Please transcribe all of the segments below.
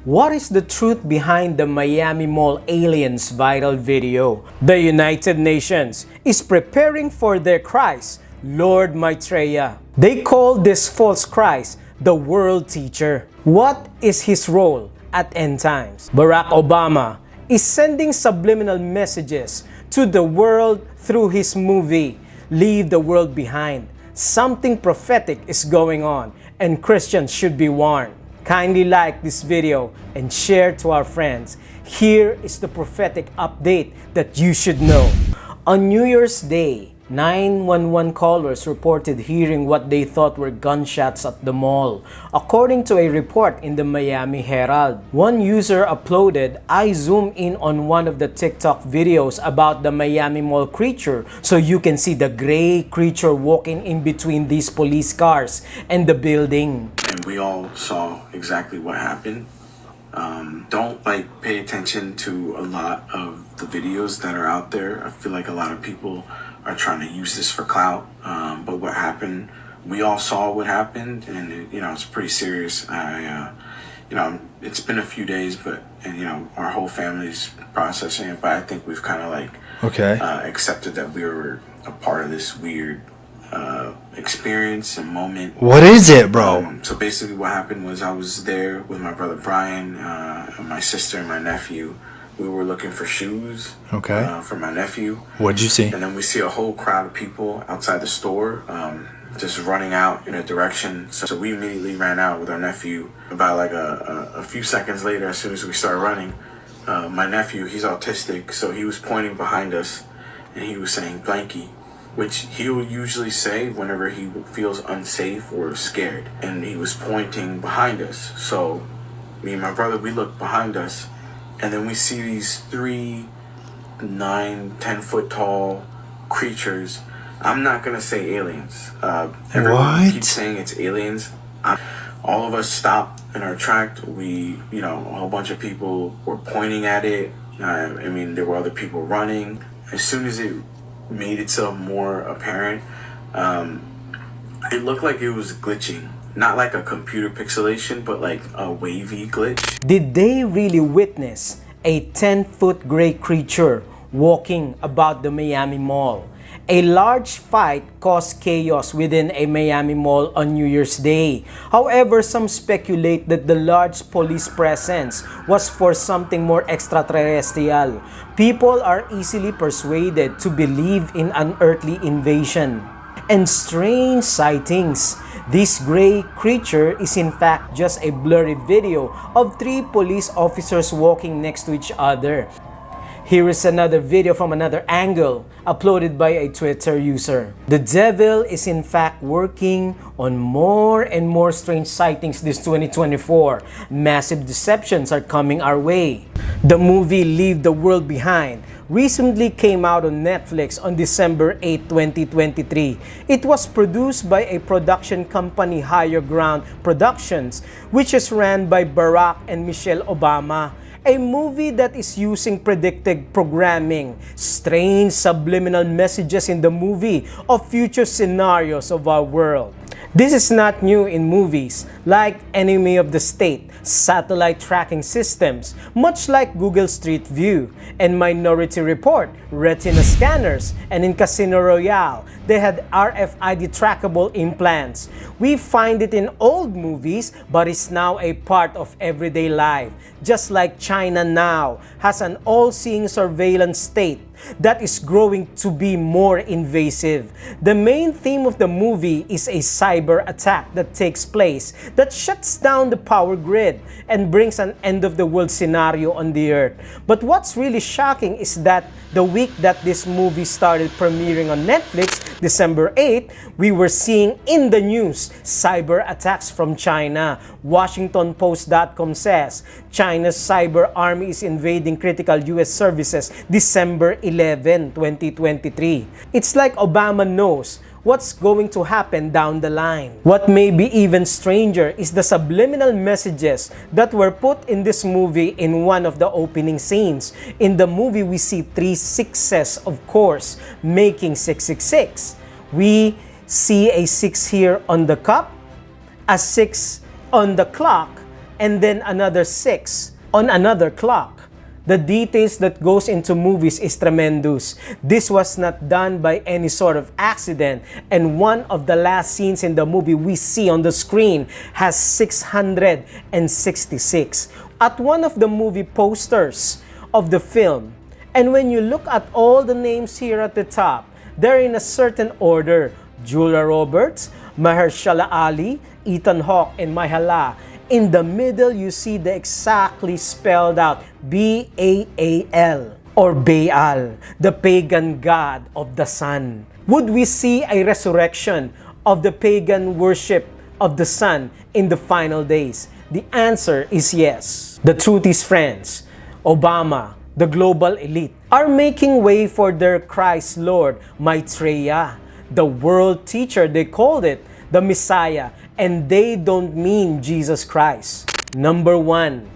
What is the truth behind the Miami Mall aliens viral video? The United Nations is preparing for their Christ, Lord Maitreya. They call this false Christ the world teacher. What is his role at end times? Barack Obama is sending subliminal messages to the world through his movie, Leave the World Behind. Something prophetic is going on, and Christians should be warned. Kindly like this video and share to our friends. Here is the prophetic update that you should know. On New Year's Day, 911 callers reported hearing what they thought were gunshots at the mall. According to a report in the Miami Herald, one user uploaded, "I zoom in on one of the TikTok videos about the Miami Mall creature so you can see the gray creature walking in between these police cars and the building." And we all saw exactly what happened. Don't pay attention to a lot of the videos that are out there. I feel like a lot of people are trying to use this for clout. But what happened, we all saw what happened, and it's pretty serious. It's been a few days, but our whole family's processing it. But I think we've kind of accepted that we were a part of this weird experience and moment. What is it, bro? So basically what happened was I was there with my brother Brian, and my sister and my nephew. We were looking for shoes for my nephew. What'd you see? And then we see a whole crowd of people outside the store just running out in a direction. So we immediately ran out with our nephew. About a few seconds later, as soon as we started running, my nephew, he's autistic, so he was pointing behind us and he was saying "blanky," which he will usually say whenever he feels unsafe or scared. And he was pointing behind us. So me and my brother, we looked behind us, and then we see these 3 9, 10-foot tall creatures. I'm not gonna say aliens. Everyone keeps saying it's aliens. All of us stopped in our track. We, a whole bunch of people were pointing at it. There were other people running. As soon as it made itself more apparent, it looked like it was glitching. Not like a computer pixelation, but like a wavy glitch. Did they really witness a 10-foot gray creature walking about the Miami Mall? A large fight caused chaos within a Miami mall on New Year's Day. However, some speculate that the large police presence was for something more extraterrestrial. People are easily persuaded to believe in an earthly invasion and strange sightings. This gray creature is in fact just a blurry video of 3 police officers walking next to each other. Here is another video from another angle, uploaded by a Twitter user. The devil is in fact working on more and more strange sightings this 2024. Massive deceptions are coming our way. The movie Leave the World Behind recently came out on Netflix on December 8, 2023. It was produced by a production company, Higher Ground Productions, which is ran by Barack and Michelle Obama. A movie that is using predictive programming, strange subliminal messages in the movie of future scenarios of our world. This is not new in movies like Enemy of the State, satellite tracking systems, much like Google Street View, and Minority Report, retina scanners, and in Casino Royale, they had RFID trackable implants. We find it in old movies, but it's now a part of everyday life, just like China now has an all-seeing surveillance state that is growing to be more invasive. The main theme of the movie is a cyber attack that takes place that shuts down the power grid and brings an end-of-the-world scenario on the earth. But what's really shocking is that the week that this movie started premiering on Netflix, December 8, we were seeing in the news cyber attacks from China. WashingtonPost.com says China's cyber army is invading critical US services December 11, 2023. It's like Obama knows what's going to happen down the line. What may be even stranger is the subliminal messages that were put in this movie in one of the opening scenes. In the movie, we see 3 sixes, of course, making 666. We see a 6 here on the cup, a 6 on the clock, and then another 6 on another clock. The details that goes into movies is tremendous. This was not done by any sort of accident, and one of the last scenes in the movie we see on the screen has 666 at one of the movie posters of the film. And when you look at all the names here at the top, they're in a certain order: Julia Roberts, Mahershala Ali, Ethan Hawke, and Myha'la. In the middle, you see the exactly spelled out Baal, or Baal, the pagan god of the sun. Would we see a resurrection of the pagan worship of the sun in the final days? The answer is yes. The truth is, friends, Obama, the global elite, are making way for their Christ Lord, Maitreya, the world teacher they called it, the Messiah, and they don't mean Jesus Christ. Number 1.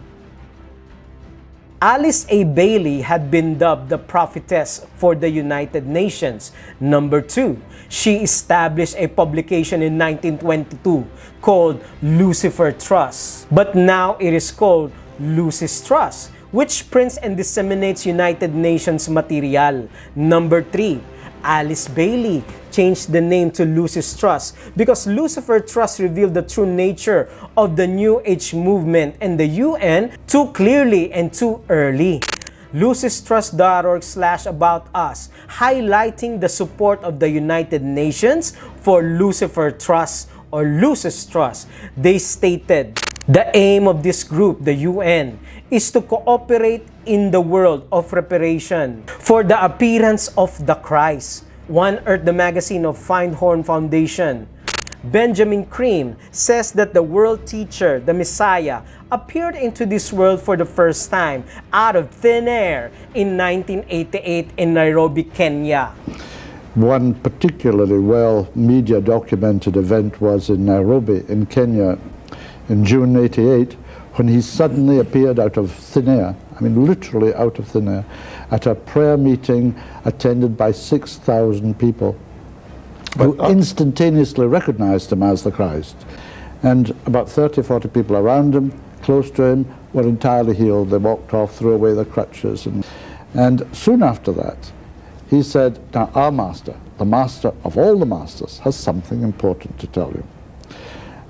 Alice A. Bailey had been dubbed the prophetess for the United Nations. Number 2. She established a publication in 1922 called Lucifer Trust, but now it is called Lucis Trust, which prints and disseminates United Nations material. Number 3. Alice Bailey changed the name to Lucis Trust because Lucifer Trust revealed the true nature of the New Age movement and the UN too clearly and too early. LucisTrust.org/about us, highlighting the support of the United Nations for Lucifer Trust or Lucis Trust. They stated, the aim of this group, the UN, is to cooperate in the world of preparation for the appearance of the Christ. One Earth, the magazine of Findhorn Foundation. Benjamin Creme says that the world teacher, the Messiah, appeared into this world for the first time out of thin air in 1988 in Nairobi, Kenya. One particularly well media documented event was in Nairobi in Kenya in June 88, when he suddenly appeared out of thin air, I mean literally out of thin air, at a prayer meeting attended by 6,000 people who instantaneously recognized him as the Christ. And about 30, 40 people around him, close to him, were entirely healed. They walked off, threw away their crutches. And soon after that, he said, now our master, the master of all the masters, has something important to tell you.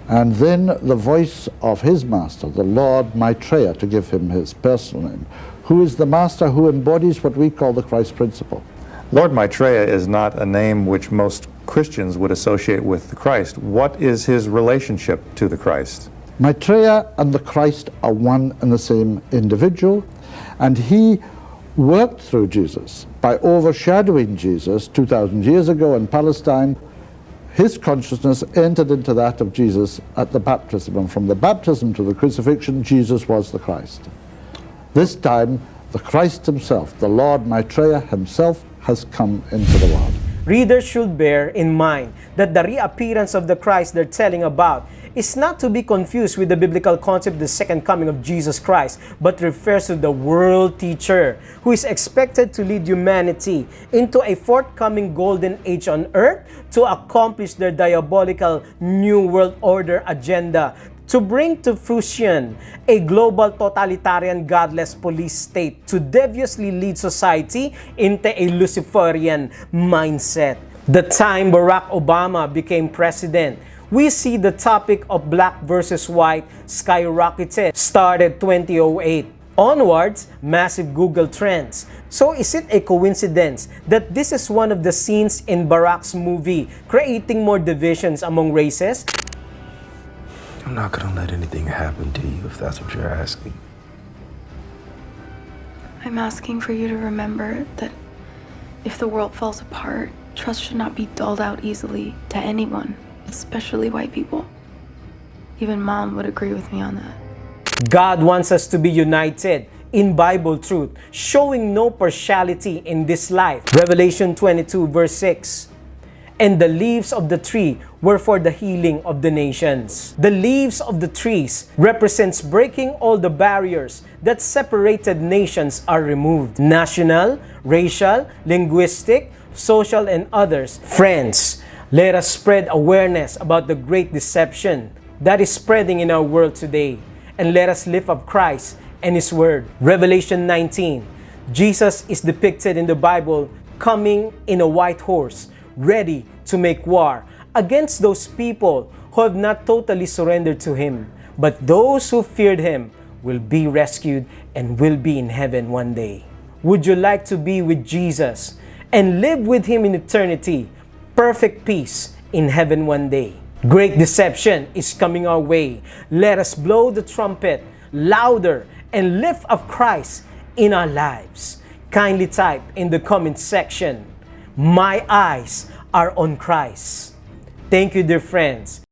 And then the voice of his master, the Lord Maitreya, to give him his personal name, who is the master who embodies what we call the Christ principle. Lord Maitreya is not a name which most Christians would associate with the Christ. What is his relationship to the Christ? Maitreya and the Christ are one and the same individual, and he worked through Jesus by overshadowing Jesus 2,000 years ago in Palestine. His consciousness entered into that of Jesus at the baptism, and from the baptism to the crucifixion, Jesus was the Christ. This time, the Christ himself, the Lord Maitreya himself, has come into the world. Readers should bear in mind that the reappearance of the Christ they're telling about is not to be confused with the biblical concept of the second coming of Jesus Christ, but refers to the world teacher who is expected to lead humanity into a forthcoming golden age on earth to accomplish their diabolical New World Order agenda, to bring to fruition a global totalitarian godless police state, to deviously lead society into a Luciferian mindset. The time Barack Obama became president, we see the topic of black versus white skyrocketed, started 2008. Onwards, massive Google trends. So is it a coincidence that this is one of the scenes in Barack's movie creating more divisions among races? I'm not gonna let anything happen to you if that's what you're asking. I'm asking for you to remember that if the world falls apart, trust should not be doled out easily to anyone, especially white people. Even Mom would agree with me on that. God wants us to be united in Bible truth, showing no partiality in this life. Revelation 22 verse 6. And the leaves of the tree were for the healing of the nations. The leaves of the trees represents breaking all the barriers that separated nations are removed. National, racial, linguistic, social, and others. Friends, let us spread awareness about the great deception that is spreading in our world today. and let us lift up Christ and His Word. Revelation 19. Jesus is depicted in the Bible coming in a white horse, ready to make war against those people who have not totally surrendered to Him. But those who feared Him will be rescued and will be in heaven one day. Would you like to be with Jesus and live with Him in eternity? Perfect peace in heaven one day. Great deception is coming our way. Let us blow the trumpet louder and lift up Christ in our lives. Kindly type in the comment section, "My eyes are on Christ." Thank you, dear friends.